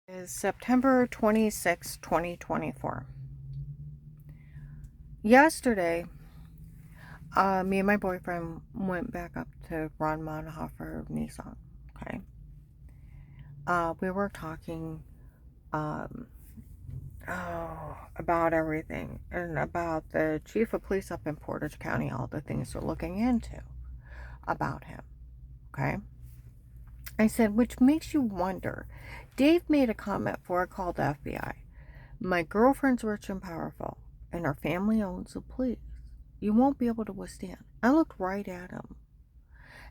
Is September 26, 2024. Yesterday, me and my boyfriend went back up to Ron Monhofer Nissan. Okay. We were talking um, about everything and about the chief of police up in Portage County, all the things they're looking into about him. Okay. I said, which makes you wonder. Dave made a comment before I called the FBI. My girlfriend's rich and powerful, and her family owns the police. You won't be able to withstand. I looked right at him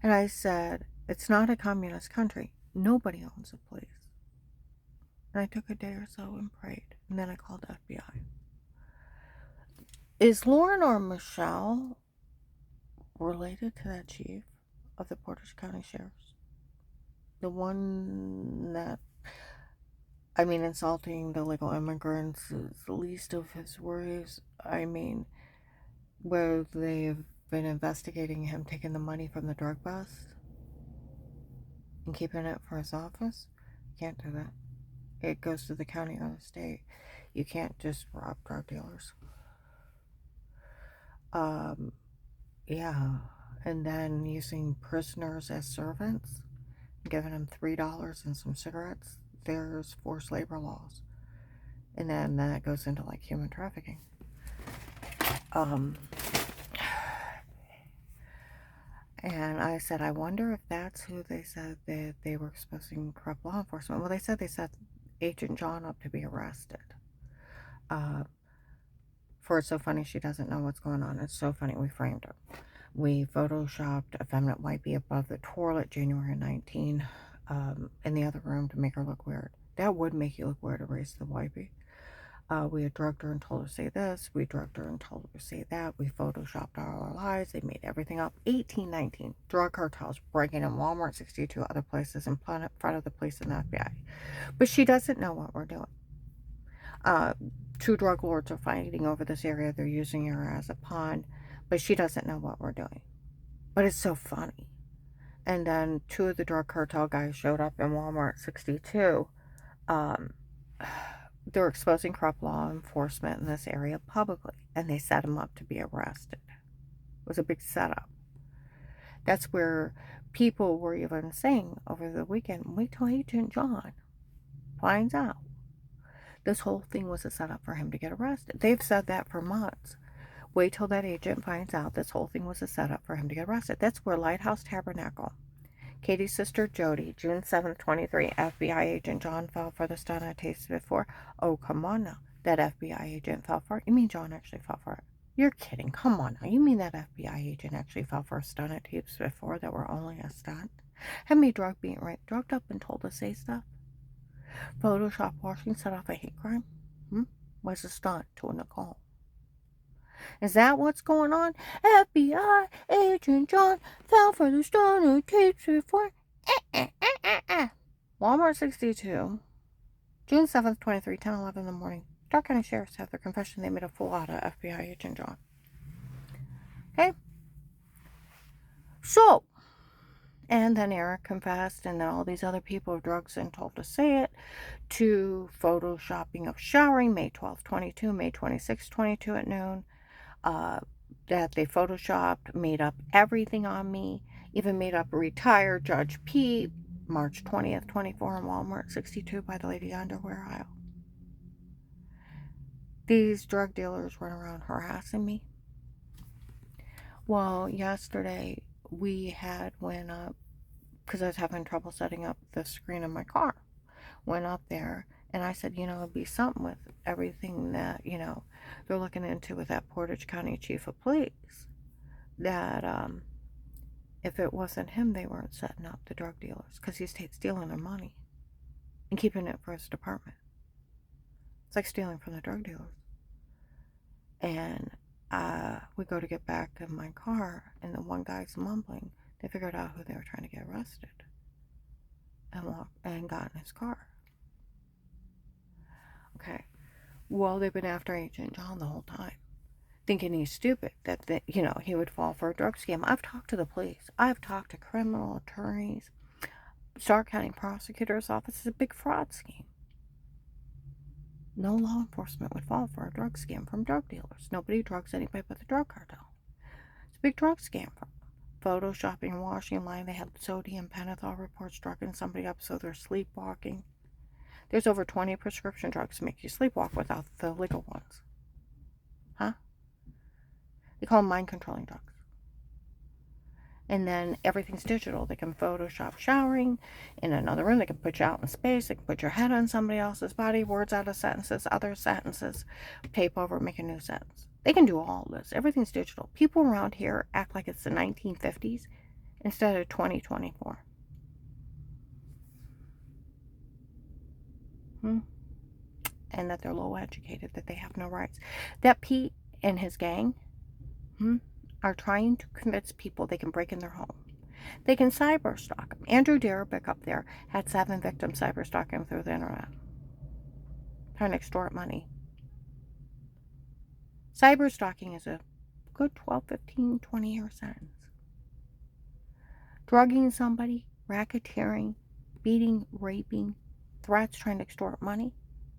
and I said, it's not a communist country. Nobody owns the police. And I took a day or so and prayed, and then I called the FBI. Is Lauren or Michelle related to that chief of the Portage County Sheriff's? The one that, insulting the illegal immigrants is the least of his worries. Where they've been investigating him taking the money from the drug bust and keeping it for his office. You can't do that. It goes to the county or the state. You can't just rob drug dealers. Um, yeah. And then using prisoners as servants, giving them $3 and some cigarettes. There's forced labor laws. And then that goes into like human trafficking. Um, And I said, I wonder if that's who they said that they were exposing corrupt law enforcement. Well, they set Agent John up to be arrested. Uh, for It's so funny she doesn't know what's going on. It's so funny we framed her. We photoshopped a feminine wipey above the toilet January 19 in the other room to make her look weird. That would make you look weird, erase the wipey. We had drugged her and told her to say this. We drugged her and told her to say that. We photoshopped all our lies. They made everything up. 1819. Drug cartels breaking in Walmart, 62 other places in front of the police and the FBI. But she doesn't know what we're doing. Two drug lords are fighting over this area. They're using her as a pawn. But she doesn't know what we're doing. But it's so funny. And then two of the drug cartel guys showed up in Walmart, 62. Um, they're exposing corrupt law enforcement in this area publicly, and they set him up to be arrested. It was a big setup. That's where people were even saying over the weekend, wait till Agent John finds out. This whole thing was a setup for him to get arrested. They've said that for months. Wait till that agent finds out this whole thing was a setup for him to get arrested. That's where Lighthouse Tabernacle, Katie's sister Jody, June 7th, 23, FBI agent John fell for the stunt I tasted before. Oh, come on now. That FBI agent fell for it? You mean John actually fell for it? You're kidding. Come on now. You mean that FBI agent actually fell for a stunt at tapes before that were only a stunt? Had me drugged up and told to say stuff? Photoshop washing set off a hate crime? Was a stunt to a Nicole. Is that what's going on? FBI agent John fell for the stone tapes before. Walmart 62, June 7th, 23, 10:11 in the morning. Stark County Sheriffs have their confession they made a fool out of FBI agent John. Okay? So, and then Eric confessed, and then all these other people with drugs and told to say it, to photoshopping of showering May 12th, 22, May 26th, 22 at noon. That they photoshopped, made up everything on me, even made up a retired Judge Pete, March 20th, 24 in Walmart 62 by the Lady Underwear aisle. These drug dealers run around harassing me. Well, yesterday we went up, because I was having trouble setting up the screen in my car. Went up there, and I said, it'd be something with everything that, they're looking into with that Portage County Chief of Police. That, if it wasn't him, they weren't setting up the drug dealers, because he's stealing their money and keeping it for his department. It's like stealing from the drug dealers. And we go to get back in my car, and the one guy's mumbling. They figured out who they were trying to get arrested and got in his car. Okay. Well, they've been after Agent John the whole time, thinking he's stupid, that he would fall for a drug scam. I've talked to the police. I've talked to criminal attorneys. Stark County Prosecutor's Office is a big fraud scheme. No law enforcement would fall for a drug scam from drug dealers. Nobody drugs anybody but the drug cartel. It's a big drug scam from them. Photoshopping, washing, lying. They have sodium pentothal reports drugging somebody up so they're sleepwalking. There's over 20 prescription drugs to make you sleepwalk without the legal ones. Huh? They call them mind-controlling drugs. And then everything's digital. They can Photoshop showering in another room. They can put you out in space. They can put your head on somebody else's body, words out of sentences, other sentences, tape over, make a new sentence. They can do all this. Everything's digital. People around here act like it's the 1950s instead of 2024. And that they're low educated, that they have no rights. That Pete and his gang are trying to convince people they can break in their home. They can cyber stalk them. Andrew Derabic up there had 7 victims cyber stalking him through the internet, trying to extort money. Cyber stalking is a good 12, 15, 20-year sentence. Drugging somebody, racketeering, beating, raping, threats, trying to extort money,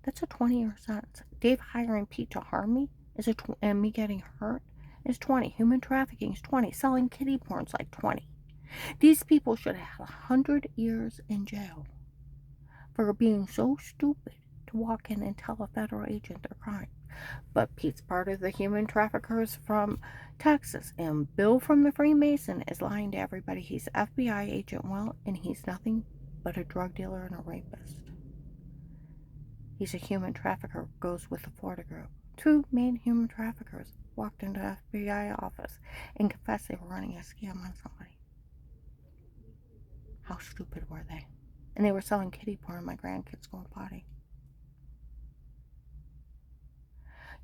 that's a 20-year sentence. Dave hiring Pete to harm me and me getting hurt is 20. Human trafficking is 20. Selling kiddie porn is like 20. These people should have 100 years in jail for being so stupid to walk in and tell a federal agent their crime. But Pete's part of the human traffickers from Texas, and Bill from the Freemason is lying to everybody. He's FBI agent Will, and he's nothing but a drug dealer and a rapist. He's a human trafficker, goes with the Florida group. 2 main human traffickers walked into the FBI office and confessed they were running a scam on somebody. How stupid were they? And they were selling kiddie porn. My grandkids go potty.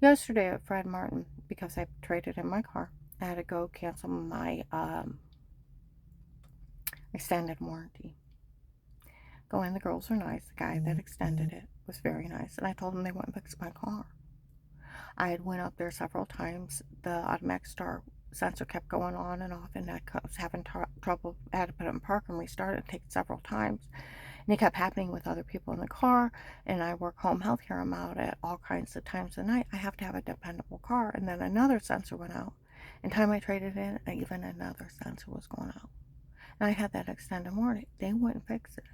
Yesterday at Fred Martin, because I traded in my car, I had to go cancel my extended warranty. Go in, the girls are nice. The guy that extended it was very nice, and I told him they wouldn't fix my car. I had went up there several times. The automatic start sensor kept going on and off, and I was having trouble. I had to put it in park and restart it. It takes several times. And it kept happening with other people in the car, and I work home health care. I'm out at all kinds of times of the night. I have to have a dependable car. And then another sensor went out. And time I traded in, even another sensor was going out. And I had that extended warranty. They wouldn't fix it.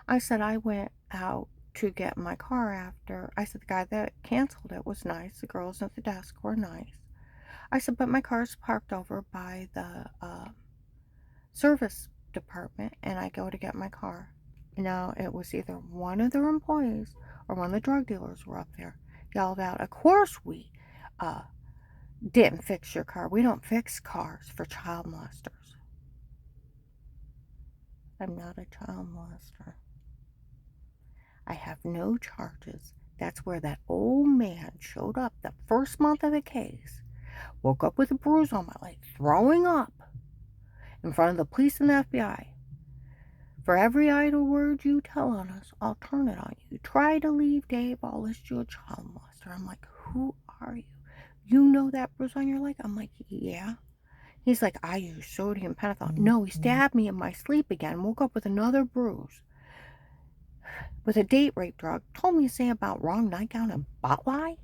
I said I went out to get my car after. I said the guy that canceled it was nice. The girls at the desk were nice. I said, but my car's parked over by the service department, and I go to get my car. Now, it was either one of their employees or one of the drug dealers were up there, yelled out, of course we didn't fix your car. We don't fix cars for child molesters. I'm not a child molester. I have no charges. That's where that old man showed up the first month of the case, woke up with a bruise on my leg, throwing up in front of the police and the FBI. For every idle word you tell on us, I'll turn it on you. Try to leave Dave, I'll list you a child molester. I'm like, who are you? You know that bruise on your leg? I'm like, yeah. He's like, I use sodium pentothal. No, he stabbed me in my sleep again, woke up with another bruise. With a date rape drug, told me to say about wrong nightgown and bot lie.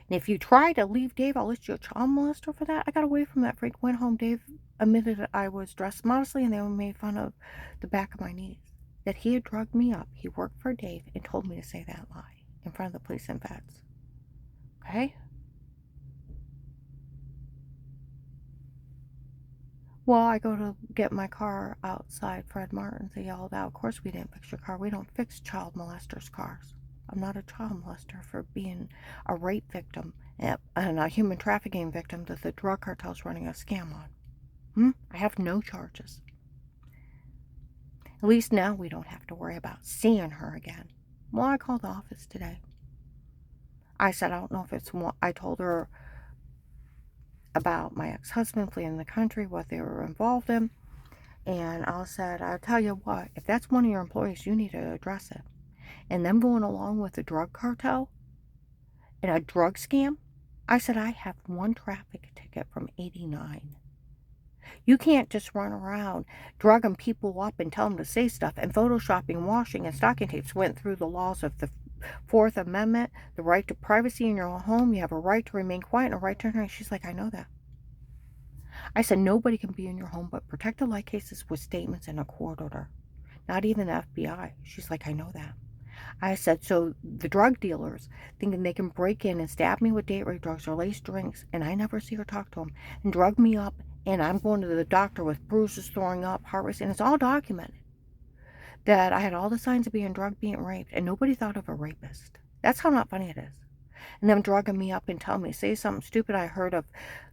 And if you try to leave Dave, I'll list you a child molester for that. I got away from that freak, went home. Dave admitted that I was dressed modestly, and they made fun of the back of my knees. That he had drugged me up. He worked for Dave and told me to say that lie in front of the police and vets. Okay? Well, I go to get my car outside Fred Martin's. They yelled out, of course we didn't fix your car. We don't fix child molesters' cars. I'm not a child molester for being a rape victim and a human trafficking victim that the drug cartel's running a scam on. I have no charges. At least now we don't have to worry about seeing her again. Well, I called the office today. I said, I don't know if it's one. I told her about my ex-husband fleeing the country, what they were involved in. And I said, I'll tell you what, if that's one of your employees, you need to address it. And them going along with the drug cartel and a drug scam, I said, I have one traffic ticket from '89. You can't just run around drugging people up and tell them to say stuff, and photoshopping, washing, and stocking tapes went through the laws of the Fourth Amendment, the right to privacy in your own home. You have a right to remain quiet and a right to... She's like, I know that. I said, nobody can be in your home but protected light cases with statements and a court order. Not even the FBI. She's like, I know that. I said, so the drug dealers thinking they can break in and stab me with date rape drugs or lace drinks, and I never see her talk to them, and drug me up, and I'm going to the doctor with bruises, throwing up, heart racing, and it's all documented that I had all the signs of being drugged, being raped, and nobody thought of a rapist. That's how not funny it is. And them drugging me up and telling me, say something stupid. I heard of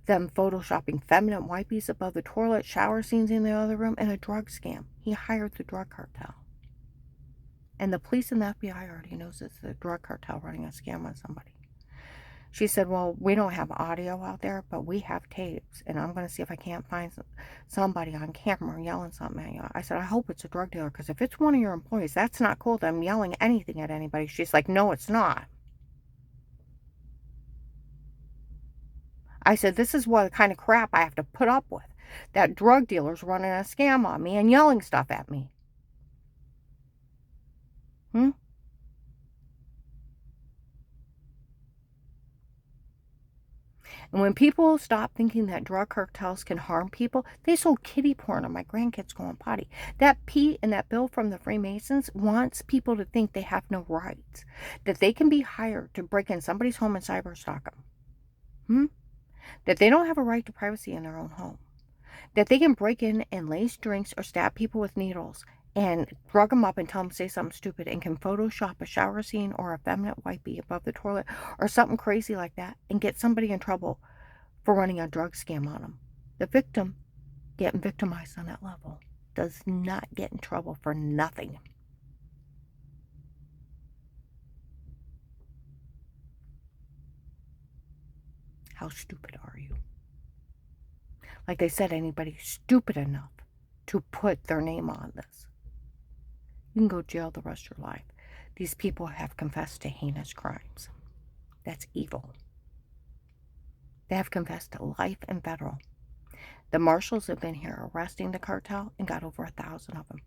them photoshopping feminine wipes above the toilet, shower scenes in the other room, and a drug scam. He hired the drug cartel. And the police and the FBI already knows it's the drug cartel running a scam on somebody. She said, well, we don't have audio out there, but we have tapes, and I'm going to see if I can't find somebody on camera yelling something at you. I said, I hope it's a drug dealer, because if it's one of your employees, that's not cool, them yelling anything at anybody. She's like, no, it's not. I said, this is what kind of crap I have to put up with, that drug dealer's running a scam on me and yelling stuff at me. And when people stop thinking that drug cartels can harm people, they sold kitty porn on my grandkids going potty. That Pete and that Bill from the Freemasons wants people to think they have no rights, that they can be hired to break in somebody's home and cyberstalk them. That they don't have a right to privacy in their own home. That they can break in and lace drinks or stab people with needles and drug them up and tell them to say something stupid, and can Photoshop a shower scene or a feminine wipey above the toilet or something crazy like that and get somebody in trouble for running a drug scam on them. The victim getting victimized on that level does not get in trouble for nothing. How stupid are you? Like they said, anybody stupid enough to put their name on this, you can go to jail the rest of your life. These people have confessed to heinous crimes. That's evil. They have confessed to life in federal. The marshals have been here arresting the cartel and got over 1,000 of them.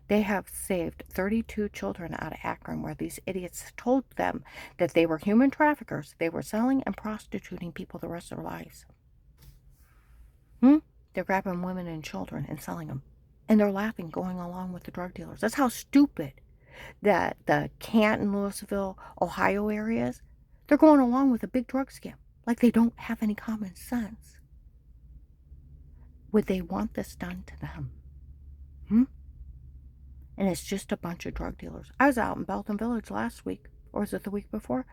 They have saved 32 children out of Akron, where these idiots told them that they were human traffickers. They were selling and prostituting people the rest of their lives. They're grabbing women and children and selling them. And they're laughing, going along with the drug dealers. That's how stupid that the Canton, Louisville, Ohio areas, they're going along with a big drug scam. Like they don't have any common sense. Would they want this done to them? And it's just a bunch of drug dealers. I was out in Belton Village last week, or was it the week before?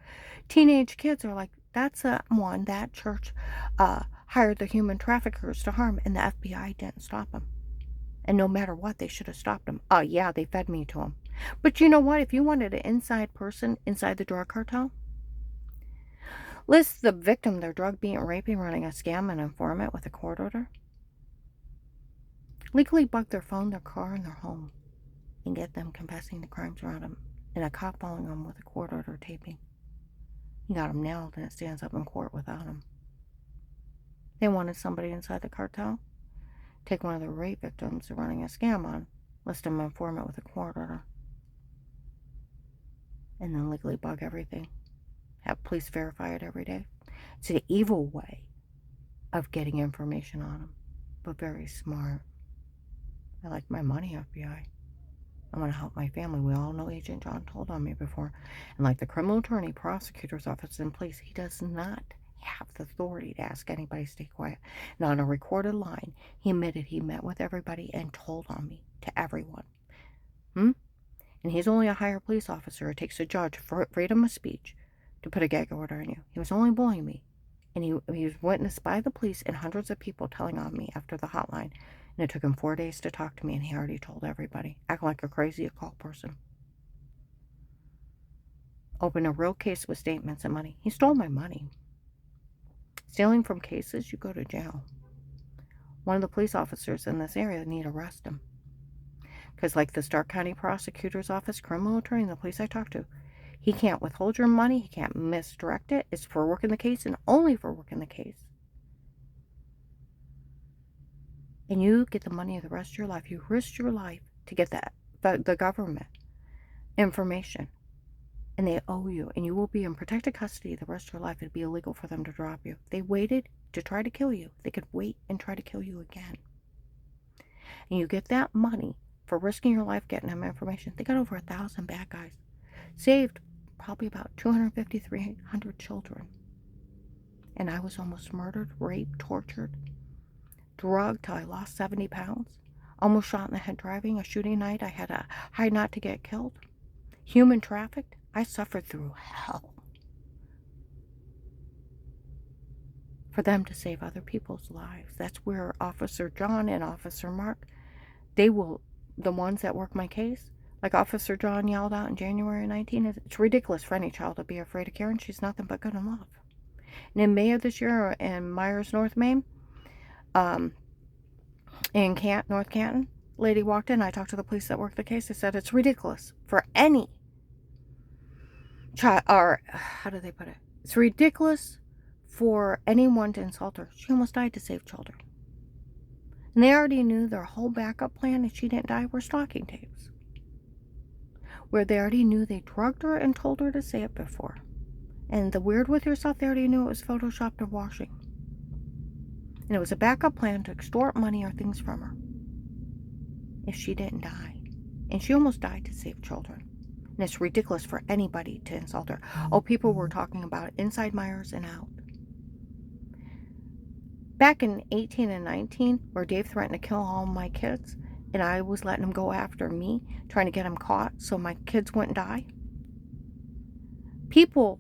Teenage kids are like, that's one, that church hired the human traffickers to harm, and the FBI didn't stop them. And no matter what, they should have stopped them. Oh, yeah, they fed me to them. But you know what? If you wanted an inside person inside the drug cartel, list the victim, their drug being raping, running a scam, and informant with a court order. Legally bug their phone, their car, and their home, and get them confessing the crimes around them, and a cop following them with a court order taping. You got them nailed, and it stands up in court without them. They wanted somebody inside the cartel. Take one of the rape victims they're running a scam on, list them informant with a court order, and then legally bug everything. Have police verify it every day. It's an evil way of getting information on them, but very smart. I like my money, FBI. I want to help my family. We all know Agent John told on me before. And like the criminal attorney, prosecutor's office and police, he does not have the authority to ask anybody to stay quiet. And on a recorded line, he admitted he met with everybody and told on me to everyone. And he's only a higher police officer. It takes a judge for freedom of speech to put a gag order on you. He was only bullying me. And he was witnessed by the police and hundreds of people telling on me after the hotline. And it took him 4 days to talk to me, and he already told everybody. Acting like a crazy occult person. Opened a real case with statements and money. He stole my money. Stealing from cases, you go to jail. One of the police officers in this area need to arrest him. Because like the Stark County Prosecutor's Office, criminal attorney, and the police I talked to, he can't withhold your money. He can't misdirect it. It's for working the case and only for working the case. And you get the money of the rest of your life. You risk your life to get the government information. and they owe you, and you will be in protected custody the rest of your life. It'd be illegal for them to drop you. They waited to try to kill you. They could wait and try to kill you again. And you get that money for risking your life getting them information. They got over 1,000 bad guys. Saved probably about 250, 300 children. And I was almost murdered, raped, tortured, drugged till I lost 70 pounds. Almost shot in the head driving a shooting night. I had a hide not to get killed. Human trafficked. I suffered through hell for them to save other people's lives. That's where Officer John and Officer Mark, the ones that work my case, like Officer John yelled out in January 19, it's ridiculous for any child to be afraid of Karen. She's nothing but good and love. And in May of this year in Myers, North Maine, in North Canton, lady walked in. I talked to the police that worked the case. They said it's ridiculous for any child, or how do they put it? It's ridiculous for anyone to insult her. She almost died to save children. And they already knew their whole backup plan if she didn't die were stalking tapes. Where they already knew they drugged her and told her to say it before. And the weird with yourself, they already knew it was photoshopped or washing. And it was a backup plan to extort money or things from her if she didn't die. And she almost died to save children. And it's ridiculous for anybody to insult her. Oh, people were talking about it inside Myers and out. Back in 18 and 19, where Dave threatened to kill all my kids, and I was letting him go after me, trying to get him caught so my kids wouldn't die. People,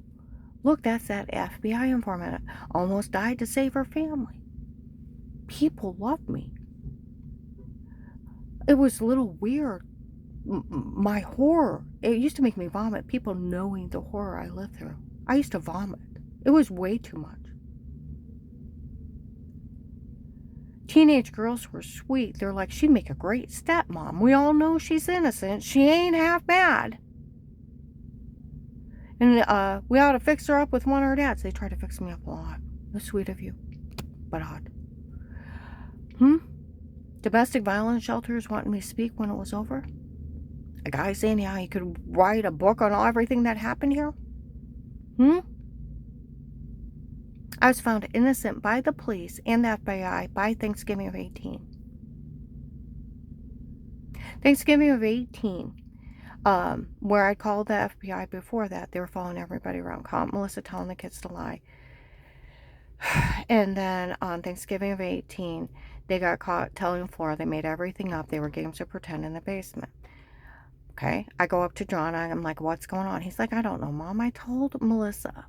look, that's that FBI informant, almost died to save her family. People loved me. It was a little weird. My horror, it used to make me vomit, people knowing the horror I lived through. I used to vomit. It was way too much. Teenage girls were sweet. They're like, she'd make a great stepmom. We all know she's innocent. She ain't half bad. And we ought to fix her up with one of her dads. They tried to fix me up a lot. It was sweet of you, but odd. Domestic violence shelters wanting me to speak when it was over. A guy saying, yeah, he could write a book on everything that happened here. I was found innocent by the police and the FBI by Thanksgiving of 18. Thanksgiving of 18, where I called the FBI before that, they were following everybody around, calling Melissa, telling the kids to lie. And then on Thanksgiving of 18, they got caught telling Flora they made everything up. They were games of pretend in the basement. Okay, I go up to John. I'm like, what's going on? He's like, I don't know, Mom. I told Melissa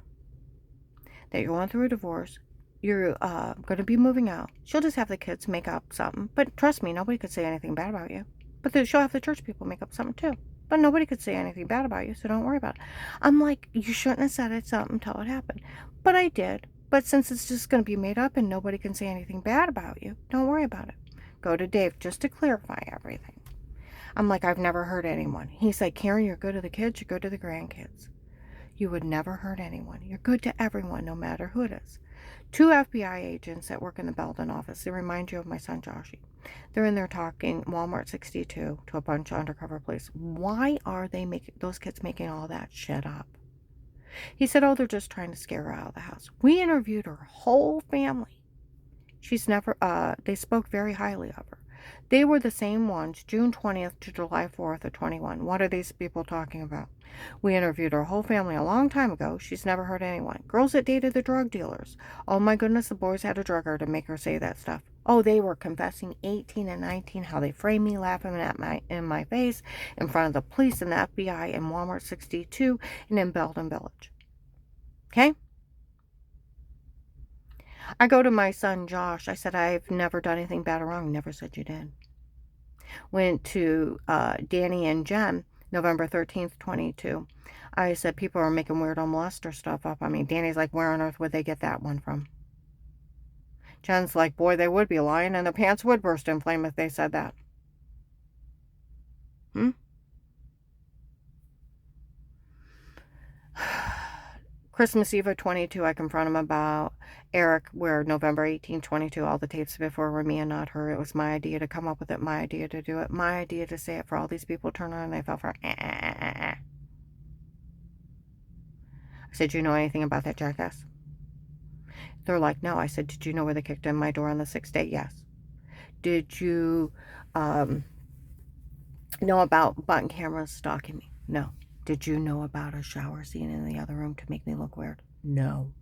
that you're going through a divorce. You're going to be moving out. She'll just have the kids make up something. But trust me, nobody could say anything bad about you. But she'll have the church people make up something too. But nobody could say anything bad about you, so don't worry about it. I'm like, you shouldn't have said it something until it happened. But I did. But since it's just going to be made up and nobody can say anything bad about you, don't worry about it. Go to Dave just to clarify everything. I'm like, I've never hurt anyone. He's like, Karen, you're good to the kids, you're good to the grandkids. You would never hurt anyone. You're good to everyone, no matter who it is. 2 FBI agents that work in the Belden office, they remind you of my son Joshy. They're in there talking Walmart 62 to a bunch of undercover police. Why are they those kids making all that shit up? He said, oh, they're just trying to scare her out of the house. We interviewed her whole family. She's never, they spoke very highly of her. They were the same ones, June 20th to July 4th of 21. What are these people talking about? We interviewed her whole family a long time ago. She's never hurt anyone. Girls that dated the drug dealers. Oh my goodness, the boys had to drug her to make her say that stuff. Oh, they were confessing 18 and 19, how they framed me, laughing in my face, in front of the police and the FBI in Walmart 62 and in Belden Village. Okay? I go to my son Josh. I said, I've never done anything bad or wrong. Never said you did. Went to Danny and Jen, November 13th, 22. I said, people are making weird molester stuff up. I mean, Danny's like, where on earth would they get that one from? Jen's like, boy, they would be lying, and their pants would burst in flame if they said that. Christmas Eve of 22, I confront him about Eric, where November 18, 22, all the tapes before were me and not her. It was my idea to come up with it, my idea to do it, my idea to say it for all these people to turn on and they fell for said, "Do you know anything about that jackass?" They're like, "No." I said, "Did you know where they kicked in my door on the 6th day?" "Yes." "Did you um, know about button cameras stalking me?" "No." "Did you know about a shower scene in the other room to make me look weird?" "No."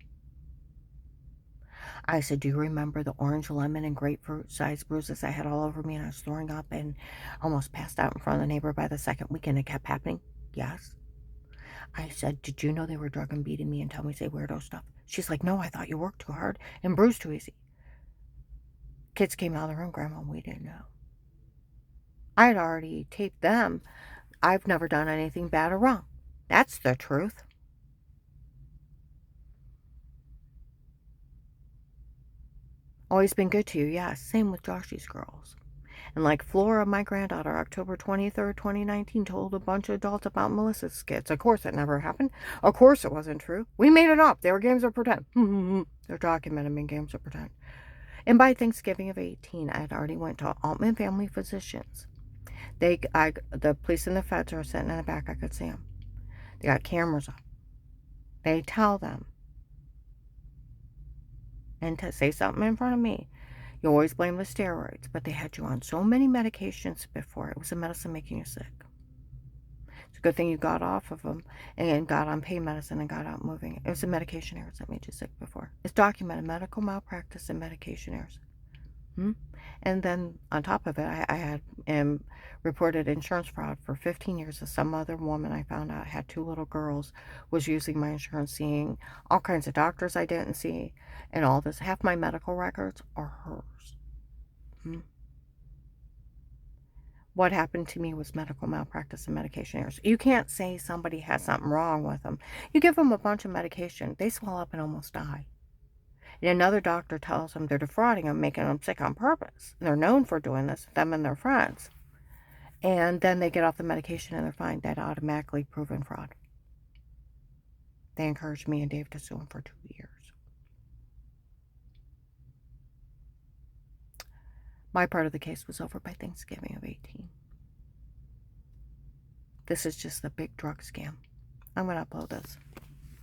I said, "Do you remember the orange, lemon, and grapefruit sized bruises I had all over me and I was throwing up and almost passed out in front of the neighbor by the second week and it kept happening?" "Yes." I said, "Did you know they were drug and beating me and tell me to say weirdo stuff?" She's like, "No, I thought you worked too hard and bruised too easy." Kids came out of the room, "Grandma, we didn't know." I had already taped them. I've never done anything bad or wrong. That's the truth. Always been good to you, yes. Same with Joshy's girls. And like Flora, my granddaughter, October 23rd, 2019, told a bunch of adults about Melissa's skits. Of course it never happened. Of course it wasn't true. We made it up. They were games of pretend. They're documented in games of pretend. And by Thanksgiving of 18, I had already went to Altman Family Physicians. The police and the feds are sitting in the back. I could see them. They got cameras up. They tell them, and to say something in front of me, you always blame the steroids, but they had you on so many medications before. It was a medicine making you sick. It's a good thing you got off of them and got on pain medicine and got out moving. It was the medication errors that made you sick before. It's documented medical malpractice and medication errors. And then on top of it, I had reported insurance fraud for 15 years. Some other woman I found out had 2 little girls, was using my insurance, seeing all kinds of doctors I didn't see, and all this. Half my medical records are hers. What happened to me was medical malpractice and medication errors. You can't say somebody has something wrong with them. You give them a bunch of medication, they swell up and almost die. And another doctor tells them they're defrauding them, making them sick on purpose. And they're known for doing this, them and their friends. And then they get off the medication and they're fine. That automatically proven fraud. They encouraged me and Dave to sue them for 2 years. My part of the case was over by Thanksgiving of 18. This is just a big drug scam. I'm going to upload this.